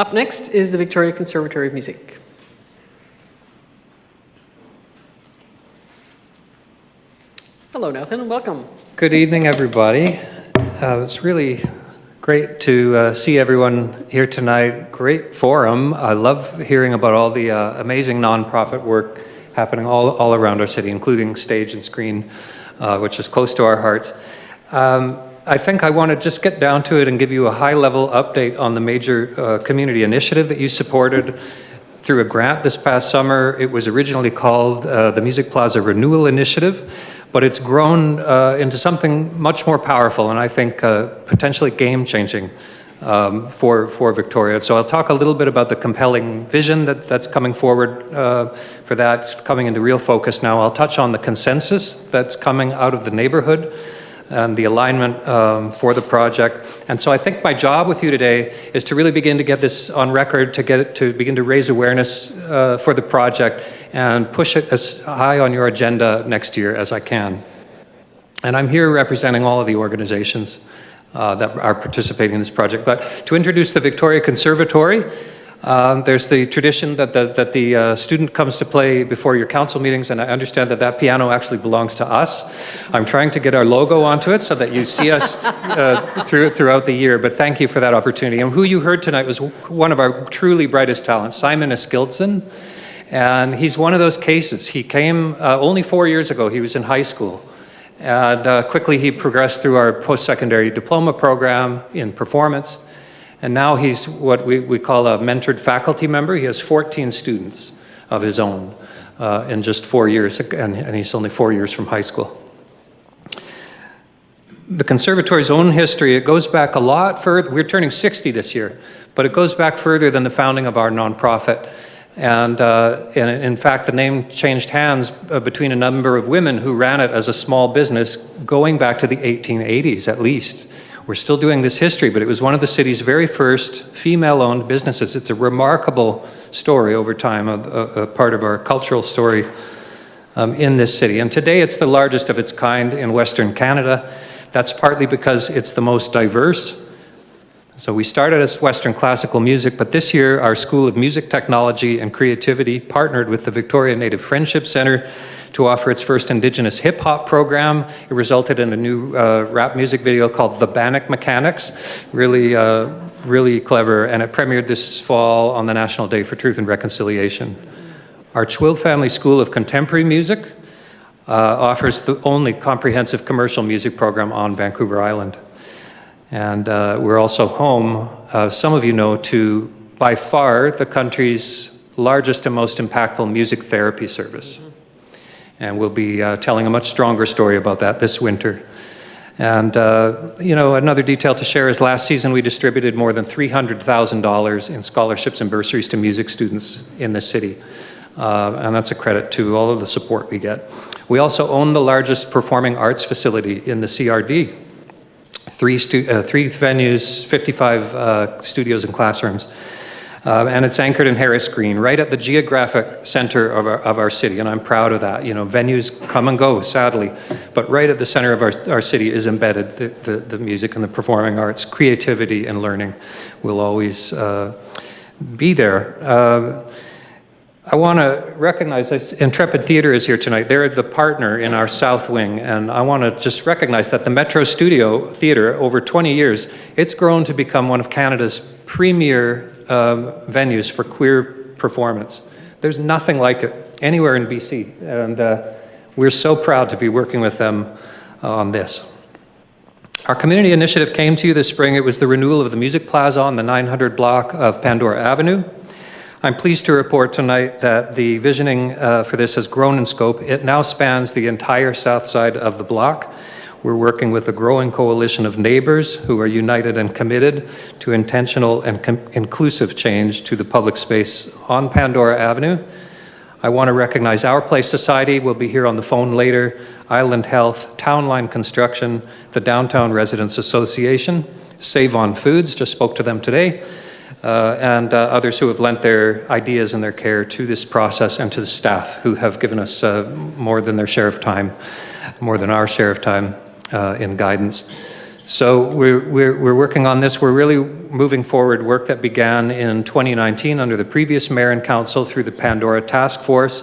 Up next is the Victoria Conservatory of Music. Hello, Nathan, and welcome. Good evening, everybody. It's really great to see everyone here tonight. Great forum. I love hearing about all the amazing nonprofit work happening all around our city, including stage and screen, which is close to our hearts. I think I want to just get down to it and give you a high-level update on the major community initiative that you supported through a grant this past summer. It was originally called the Music Plaza Renewal Initiative, but it's grown into something much more powerful and I think potentially game-changing for Victoria. So I'll talk a little bit about the compelling vision that's coming forward for that. It's coming into real focus now. I'll touch on the consensus that's coming out of the neighborhood and the alignment for the project. And so I think my job with you today is to really begin to get this on record, to begin to raise awareness for the project and push it as high on your agenda next year as I can. And I'm here representing all of the organizations that are participating in this project. But to introduce the Victoria Conservatory, there's the tradition that the student comes to play before your council meetings, and I understand that piano actually belongs to us. I'm trying to get our logo onto it so that you see us throughout the year, but thank you for that opportunity. And who you heard tonight was one of our truly brightest talents, Simon Eskildsen, and he's one of those cases. He came only 4 years ago. He was in high school. And quickly he progressed through our post-secondary diploma program in performance. And now he's what we call a mentored faculty member. He has 14 students of his own in just 4 years, and he's only 4 years from high school. The Conservatory's own history, it goes back a lot further. We're turning 60 this year, but it goes back further than the founding of our nonprofit. And in fact, the name changed hands between a number of women who ran it as a small business going back to the 1880s at least. We're still doing this history, but it was one of the city's very first female-owned businesses. It's a remarkable story over time, a part of our cultural story in this city. And today it's the largest of its kind in Western Canada. That's partly because it's the most diverse. So we started as Western classical music, but this year our School of Music Technology and Creativity partnered with the Victoria Native Friendship Centre to offer its first Indigenous hip-hop program. It resulted in a new rap music video called The Bannock Mechanics, really clever, and it premiered this fall on the National Day for Truth and Reconciliation. Our Chwill Family School of Contemporary Music offers the only comprehensive commercial music program on Vancouver Island. And we're also home, some of you know, to by far the country's largest and most impactful music therapy service. And we'll be telling a much stronger story about that this winter. And, you know, another detail to share is last season we distributed more than $300,000 in scholarships and bursaries to music students in the city. And that's a credit to all of the support we get. We also own the largest performing arts facility in the CRD. Three venues, 55 studios and classrooms. And it's anchored in Harris Green, right at the geographic center of our city, and I'm proud of that. You know, venues come and go, sadly, but right at the center of our city is embedded the music and the performing arts. Creativity and learning will always be there. I want to recognize Intrepid Theatre is here tonight. They're the partner in our South Wing, and I want to just recognize that the Metro Studio Theatre, over 20 years, it's grown to become one of Canada's premier venues for queer performance. There's nothing like it anywhere in BC, and we're so proud to be working with them on this. Our community initiative came to you this spring. It was the renewal of the Music Plaza on the 900 block of Pandora Avenue. I'm pleased to report tonight that the visioning for this has grown in scope. It now spans the entire south side of the block. We're working with a growing coalition of neighbors who are united and committed to intentional and inclusive change to the public space on Pandora Avenue. I want to recognize Our Place Society. We'll be here on the phone later. Island Health, Town Line Construction, the Downtown Residents Association, Save On Foods, just spoke to them today, and others who have lent their ideas and their care to this process, and to the staff who have given us more than their share of time, more than our share of time in guidance. So we're working on this. We're really moving forward work that began in 2019 under the previous mayor and council through the Pandora Task Force.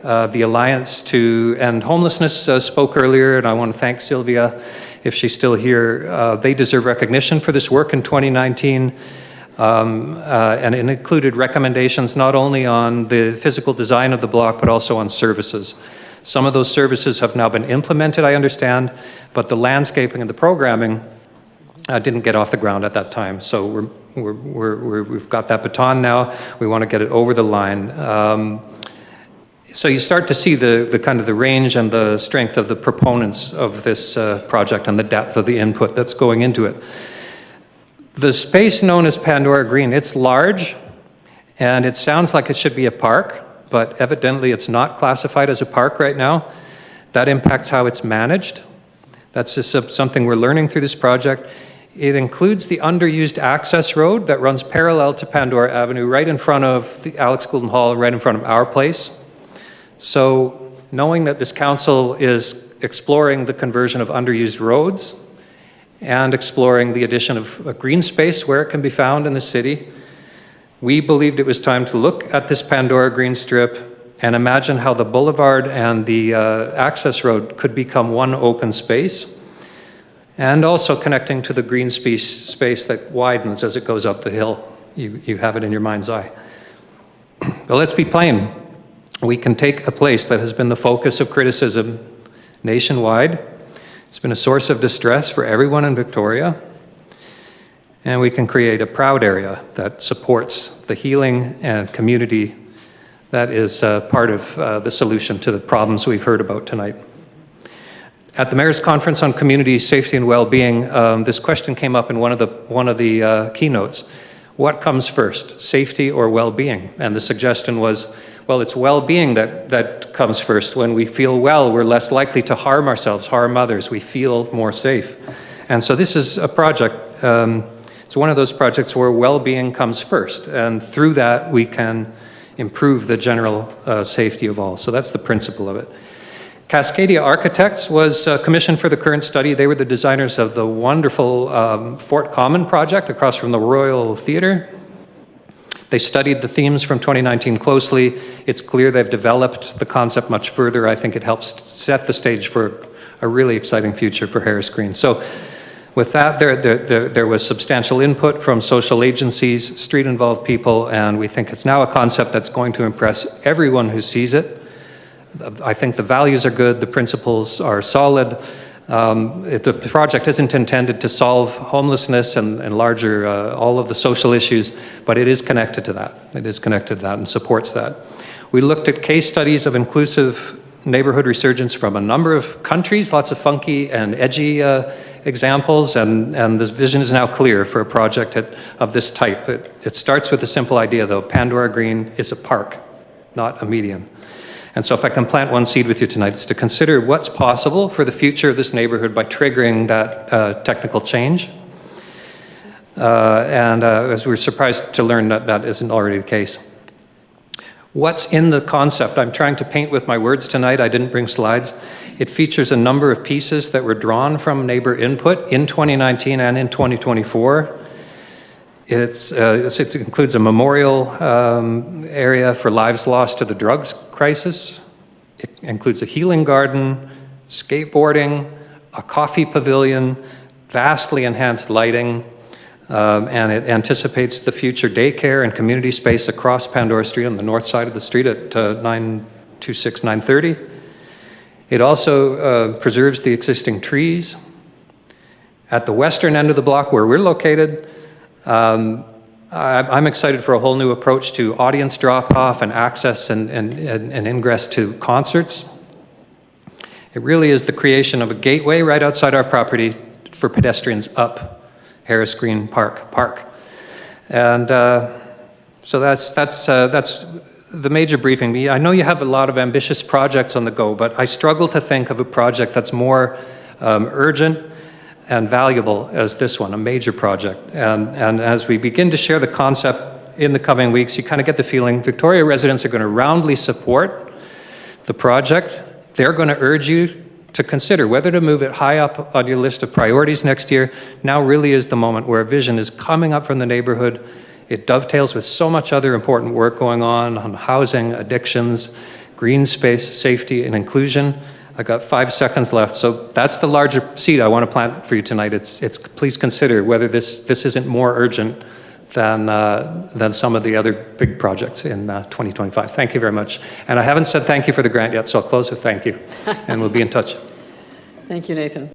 The Alliance to End Homelessness spoke earlier, and I want to thank Sylvia if she's still here. They deserve recognition for this work in 2019. And it included recommendations not only on the physical design of the block, but also on services. Some of those services have now been implemented, I understand, but the landscaping and the programming didn't get off the ground at that time. So we've got that baton now. We want to get it over the line. So you start to see the kind of the range and the strength of the proponents of this project and the depth of the input that's going into it. The space known as Pandora Green, it's large, and it sounds like it should be a park, but evidently it's not classified as a park right now. That impacts how it's managed. That's just something we're learning through this project. It includes the underused access road that runs parallel to Pandora Avenue right in front of the Alex Goulden Hall, right in front of our place. So knowing that this council is exploring the conversion of underused roads and exploring the addition of a green space where it can be found in the city, we believed it was time to look at this Pandora Green Strip and imagine how the boulevard and the access road could become one open space, and also connecting to the green space that widens as it goes up the hill. You have it in your mind's eye. But let's be plain. We can take a place that has been the focus of criticism nationwide. It's been a source of distress for everyone in Victoria. And we can create a proud area that supports the healing and community that is part of the solution to the problems we've heard about tonight. At the Mayor's Conference on Community Safety and Well-Being, this question came up in one of the keynotes. What comes first, safety or well-being? And the suggestion was, well, it's well-being that comes first. When we feel well, we're less likely to harm ourselves, harm others. We feel more safe. And so this is a project, it's one of those projects where well-being comes first. And through that, we can improve the general safety of all. So that's the principle of it. Cascadia Architects was commissioned for the current study. They were the designers of the wonderful Fort Common project across from the Royal Theatre. They studied the themes from 2019 closely. It's clear they've developed the concept much further. I think it helps set the stage for a really exciting future for Harris Green. So with that, there was substantial input from social agencies, street-involved people, and we think it's now a concept that's going to impress everyone who sees it. I think the values are good, the principles are solid. The project isn't intended to solve homelessness and larger, all of the social issues, but it is connected to that. It is connected to that and supports that. We looked at case studies of inclusive neighborhood resurgence from a number of countries, lots of funky and edgy examples, and this vision is now clear for a project of this type. It starts with a simple idea, though. Pandora Green is a park, not a medium. And so if I can plant one seed with you tonight, it's to consider what's possible for the future of this neighborhood by triggering that technical change. As we're surprised to learn that that isn't already the case. What's in the concept? I'm trying to paint with my words tonight. I didn't bring slides. It features a number of pieces that were drawn from neighbor input in 2019 and in 2024. It includes a memorial area for lives lost to the drugs crisis. It includes a healing garden, skateboarding, a coffee pavilion, vastly enhanced lighting, and it anticipates the future daycare and community space across Pandora Street on the north side of the street at 926, 930. It also preserves the existing trees. At the western end of the block where we're located, I'm excited for a whole new approach to audience drop-off and access and ingress to concerts. It really is the creation of a gateway right outside our property for pedestrians up Harris Green Park. And so that's the major briefing. I know you have a lot of ambitious projects on the go, but I struggle to think of a project that's more urgent and valuable as this one, a major project. And as we begin to share the concept in the coming weeks, you kind of get the feeling Victoria residents are going to roundly support the project. They're going to urge you to consider whether to move it high up on your list of priorities next year. Now really is the moment where a vision is coming up from the neighborhood. It dovetails with so much other important work going on housing, addictions, green space, safety, and inclusion. I've got 5 seconds left, so that's the larger seed I want to plant for you tonight. Please consider whether this isn't more urgent than some of the other big projects in 2025. Thank you very much. And I haven't said thank you for the grant yet, so I'll close with thank you, and we'll be in touch. Thank you, Nathan.